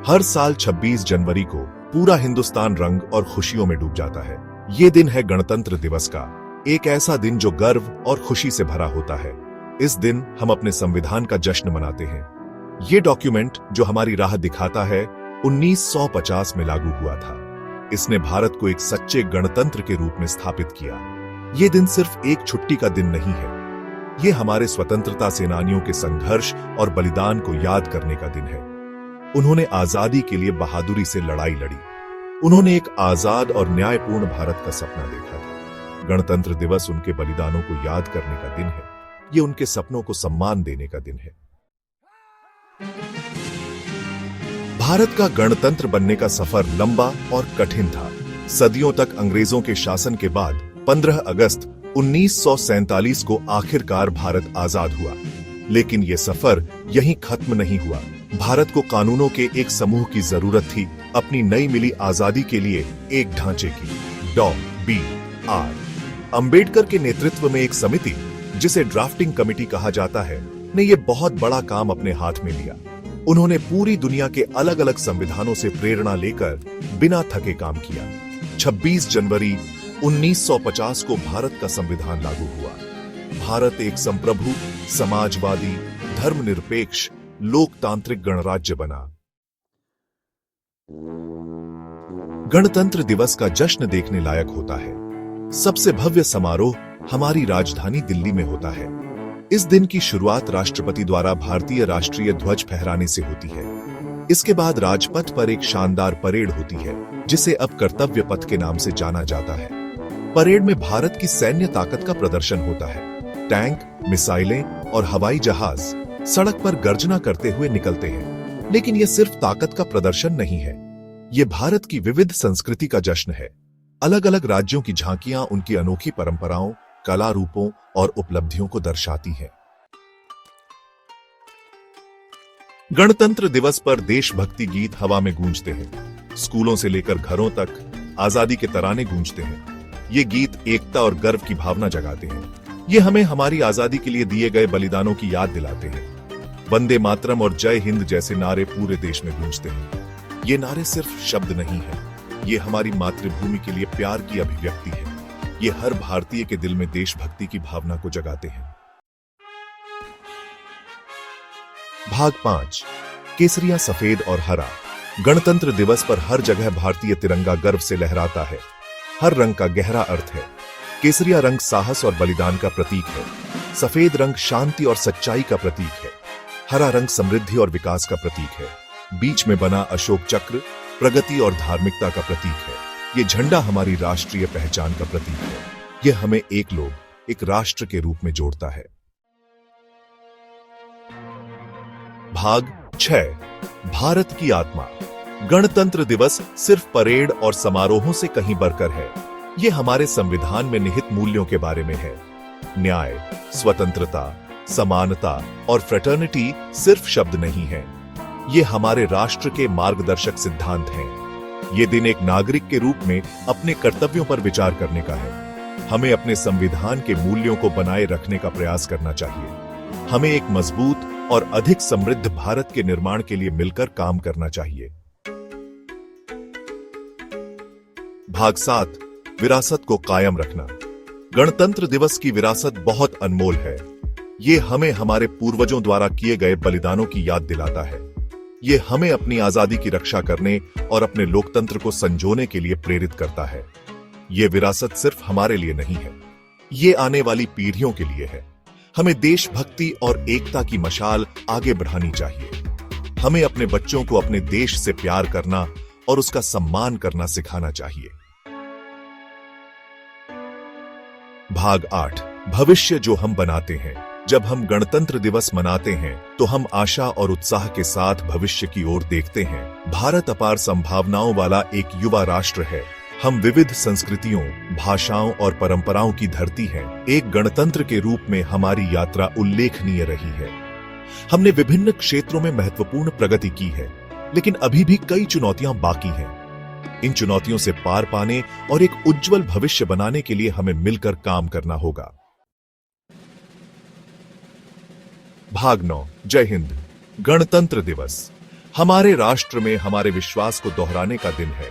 हर साल 26 जनवरी को पूरा हिंदुस्तान रंग और खुशियों में डूब जाता है। ये दिन है गणतंत्र दिवस का, एक ऐसा दिन जो गर्व और खुशी से भरा होता है। इस दिन हम अपने संविधान का जश्न मनाते हैं। ये डॉक्यूमेंट जो हमारी राह दिखाता है 1950 में लागू हुआ था। इसने भारत को एक सच्चे गणतंत्र के रूप में स्थापित किया। ये दिन सिर्फ एक छुट्टी का दिन नहीं है, ये हमारे स्वतंत्रता सेनानियों के संघर्ष और बलिदान को याद करने का दिन है। उन्होंने आजादी के लिए बहादुरी से लड़ाई लड़ी। उन्होंने एक आजाद और न्यायपूर्ण भारत का सपना देखा था। गणतंत्र दिवस उनके बलिदानों को याद करने का दिन है। ये उनके सपनों को सम्मान देने का दिन है। भारत का गणतंत्र बनने का सफर लंबा और कठिन था। सदियों तक अंग्रेजों के शासन के बाद 15 अगस्त 1947 को आखिरकार भारत आजाद हुआ। लेकिन यह सफर यहीं खत्म नहीं हुआ। भारत को कानूनों के एक समूह की जरूरत थी, अपनी नई मिली आजादी के लिए एक ढांचे की। डॉ.बी.आर. अंबेडकर के नेतृत्व में एक समिति, जिसे ड्राफ्टिंग कमेटी कहा जाता है, ने यह बहुत बड़ा काम अपने हाथ में लिया। उन्होंने पूरी दुनिया के अलग अलग संविधानों से प्रेरणा लेकर बिना थके काम किया। 26 जनवरी 1950 को भारत का संविधान लागू हुआ। भारत एक संप्रभु, समाजवादी, धर्मनिरपेक्ष, लोकतांत्रिक गणराज्य बना। गणतंत्र दिवस का जश्न देखने लायक होता है। सबसे भव्य समारोह हमारी राजधानी दिल्ली में होता है। इस दिन की शुरुआत राष्ट्रपति द्वारा भारतीय राष्ट्रीय ध्वज फहराने से होती है। इसके बाद राजपथ पर एक शानदार परेड होती है, जिसे अब कर्तव्य पथ के नाम से जाना जाता है। परेड में भारत की सैन्य ताकत का प्रदर्शन होता है। टैंक, मिसाइलें और हवाई जहाज सड़क पर गर्जना करते हुए निकलते हैं। लेकिन यह सिर्फ ताकत का प्रदर्शन नहीं है, यह भारत की विविध संस्कृति का जश्न है। अलग अलग राज्यों की झांकियां उनकी अनोखी परंपराओं, कला रूपों और उपलब्धियों को दर्शाती हैं। गणतंत्र दिवस पर देशभक्ति गीत हवा में गूंजते हैं। स्कूलों से लेकर घरों तक आजादी के तराने गूंजते हैं। ये गीत एकता और गर्व की भावना जगाते हैं। ये हमें हमारी आजादी के लिए दिए गए बलिदानों की याद दिलाते हैं। वंदे मातरम और जय हिंद जैसे नारे पूरे देश में गूंजते हैं। ये नारे सिर्फ शब्द नहीं है, ये हमारी मातृभूमि के लिए प्यार की अभिव्यक्ति है। ये हर भारतीय के दिल में देशभक्ति की भावना को जगाते हैं। भाग 5, केसरिया, सफेद और हरा। गणतंत्र दिवस पर हर जगह भारतीय तिरंगा गर्व से लहराता है। हर रंग का गहरा अर्थ है। केसरिया रंग साहस और बलिदान का प्रतीक है। सफेद रंग शांति और सच्चाई का प्रतीक है। हरा रंग समृद्धि और विकास का प्रतीक है। बीच में बना अशोक चक्र प्रगति और धार्मिकता का प्रतीक है। ये झंडा हमारी राष्ट्रीय पहचान का प्रतीक है। यह हमें एक लोग, एक राष्ट्र के रूप में जोड़ता है। भाग 6, भारत की आत्मा। गणतंत्र दिवस सिर्फ परेड और समारोहों से कहीं बढ़कर है। यह हमारे संविधान में निहित मूल्यों के बारे में है। न्याय, स्वतंत्रता, समानता और फ्रेटर्निटी सिर्फ शब्द नहीं है, ये हमारे राष्ट्र के मार्गदर्शक सिद्धांत हैं। ये दिन एक नागरिक के रूप में अपने कर्तव्यों पर विचार करने का है। हमें अपने संविधान के मूल्यों को बनाए रखने का प्रयास करना चाहिए। हमें एक मजबूत और अधिक समृद्ध भारत के निर्माण के लिए मिलकर काम करना चाहिए। भाग 7, विरासत को कायम रखना। गणतंत्र दिवस की विरासत बहुत अनमोल है। ये हमें हमारे पूर्वजों द्वारा किए गए बलिदानों की याद दिलाता है। ये हमें अपनी आजादी की रक्षा करने और अपने लोकतंत्र को संजोने के लिए प्रेरित करता है। ये विरासत सिर्फ हमारे लिए नहीं है, ये आने वाली पीढ़ियों के लिए है। हमें देशभक्ति और एकता की मशाल आगे बढ़ानी चाहिए। हमें अपने बच्चों को अपने देश से प्यार करना और उसका सम्मान करना सिखाना चाहिए। भाग 8, भविष्य जो हम बनाते हैं। जब हम गणतंत्र दिवस मनाते हैं तो हम आशा और उत्साह के साथ भविष्य की ओर देखते हैं। भारत अपार संभावनाओं वाला एक युवा राष्ट्र है। हम विविध संस्कृतियों, भाषाओं और परंपराओं की धरती हैं। एक गणतंत्र के रूप में हमारी यात्रा उल्लेखनीय रही है। हमने विभिन्न क्षेत्रों में महत्वपूर्ण प्रगति की है, लेकिन अभी भी कई चुनौतियां बाकी हैं। इन चुनौतियों से पार पाने और एक उज्जवल भविष्य बनाने के लिए हमें मिलकर काम करना होगा। भाग 9, जय हिंद, गणतंत्र दिवस। हमारे राष्ट्र में हमारे विश्वास को दोहराने का दिन है।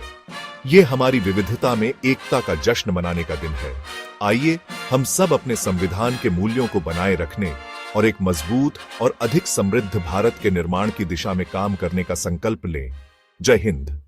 ये हमारी विविधता में एकता का जश्न मनाने का दिन है। आइए हम सब अपने संविधान के मूल्यों को बनाए रखने और एक मजबूत और अधिक समृद्ध भारत के निर्माण की दिशा में काम करने का संकल्प लें। जय हिंद।